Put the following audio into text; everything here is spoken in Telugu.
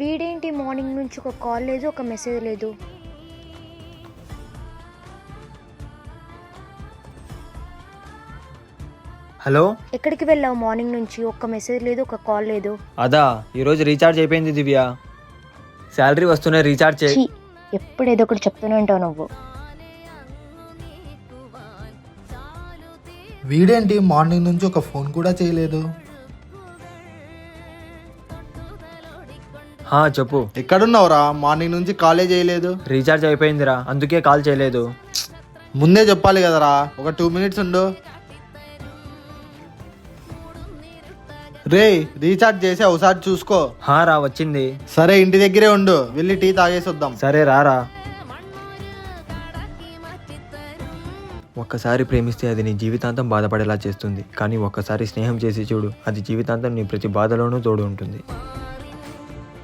వీడేంటి మార్నింగ్ నుంచి ఒక కాల్ లేదు, ఒక మెసేజ్ లేదు. హలో, ఎక్కడికి వెళ్ళావు? మార్నింగ్ నుంచి ఒక్క మెసేజ్ లేదు, ఒక కాల్ లేదు. అదా ఈరోజు రీఛార్జ్ అయిపోయింది దివ్య. శాలరీ వస్తూనే రీఛార్జ్ చేయి. ఛీ, ఎప్పుడు ఏదో ఒకటి చెప్తూనే ఉంటావు నువ్వు. వీడేంటి మార్నింగ్ నుంచి ఒక ఫోన్ కూడా చేయలేదు. చెప్పు. ఎక్కడున్నావురా? మార్నింగ్ నుంచి కాలే చేయలేదు. రీఛార్జ్ అయిపోయిందిరా, అందుకే కాల్ చేయలేదు. ముందే చెప్పాలి కదరా. ఒక 2 మినిట్స్ ఉండు. రే, రీఛార్జ్ చేసి ఒకసారి చూసుకో. రా వచ్చింది. సరే, ఇంటి దగ్గరే ఉండు, వెళ్ళి టీ తాగేసి వద్దాం. సరే రారా. ఒక్కసారి ప్రేమిస్తే అది నీ జీవితాంతం బాధపడేలా చేస్తుంది, కానీ ఒక్కసారి స్నేహం చేసి చూడు, అది జీవితాంతం నీ ప్రతి బాధలోనూ తోడు ఉంటుంది.